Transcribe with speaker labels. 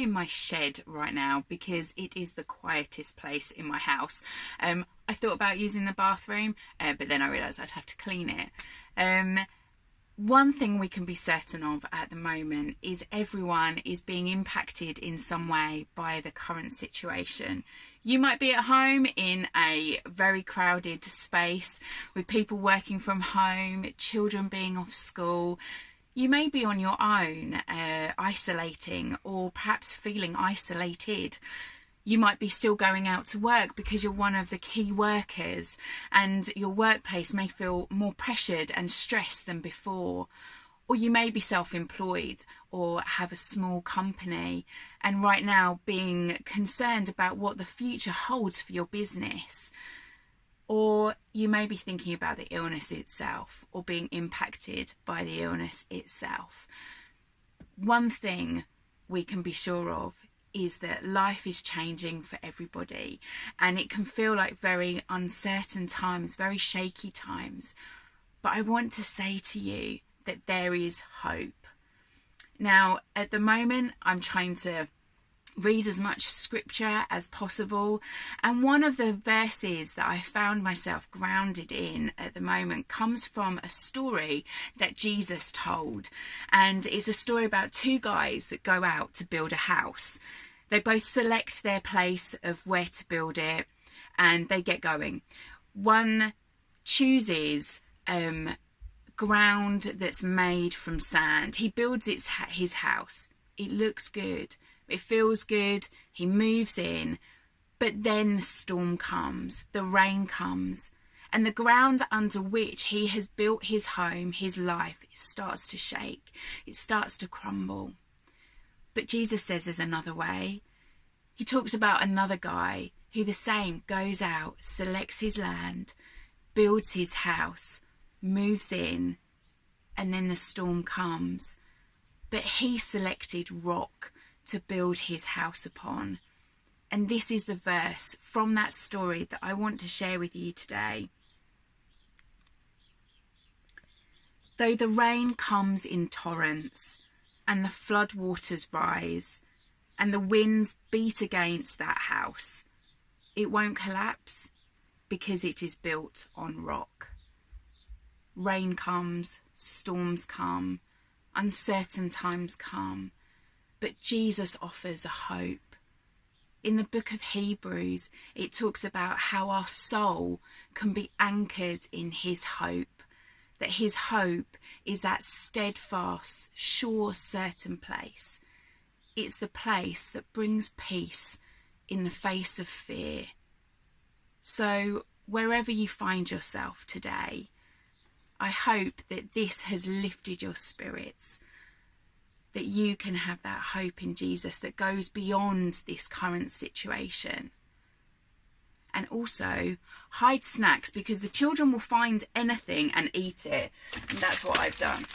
Speaker 1: in my shed right now because it is the quietest place in my house. I thought about using the bathroom, but then I realised I'd have to clean it. One thing we can be certain of at the moment is everyone is being impacted in some way by the current situation. You might be at home in a very crowded space with people working from home, children being off school. You may be on your own, isolating, or perhaps feeling isolated. You might be still going out to work because you're one of the key workers, and your workplace may feel more pressured and stressed than before. Or you may be self-employed or have a small company, and right now being concerned about what the future holds for your business. Or you may be thinking about the illness itself or being impacted by the illness itself. One thing we can be sure of is that life is changing for everybody, and it can feel like very uncertain times, very shaky times. But I want to say to you that there is hope. Now, at the moment, I'm trying to read as much scripture as possible, and one of the verses that I found myself grounded in at the moment comes from a story that Jesus told, and it's a story about two guys that go out to build a house. They both select their place of where to build it, and they get going. One chooses ground that's made from sand. He builds his house. It looks good. It feels good. He moves in. But then the storm comes. The rain comes. And the ground under which he has built his home, his life, it starts to shake. It starts to crumble. But Jesus says there's another way. He talks about another guy who the same goes out, selects his land, builds his house, moves in, and then the storm comes. But he selected rock to build his house upon. And this is the verse from that story that I want to share with you today. Though the rain comes in torrents, and the flood waters rise, and the winds beat against that house, it won't collapse because it is built on rock. Rain comes, storms come, uncertain times come, but Jesus offers a hope. In the book of Hebrews, it talks about how our soul can be anchored in his hope, that his hope is that steadfast, sure, certain place. It's the place that brings peace in the face of fear. So wherever you find yourself today, I hope that this has lifted your spirits, that you can have that hope in Jesus that goes beyond this current situation. And also, hide snacks, because the children will find anything and eat it. And that's what I've done.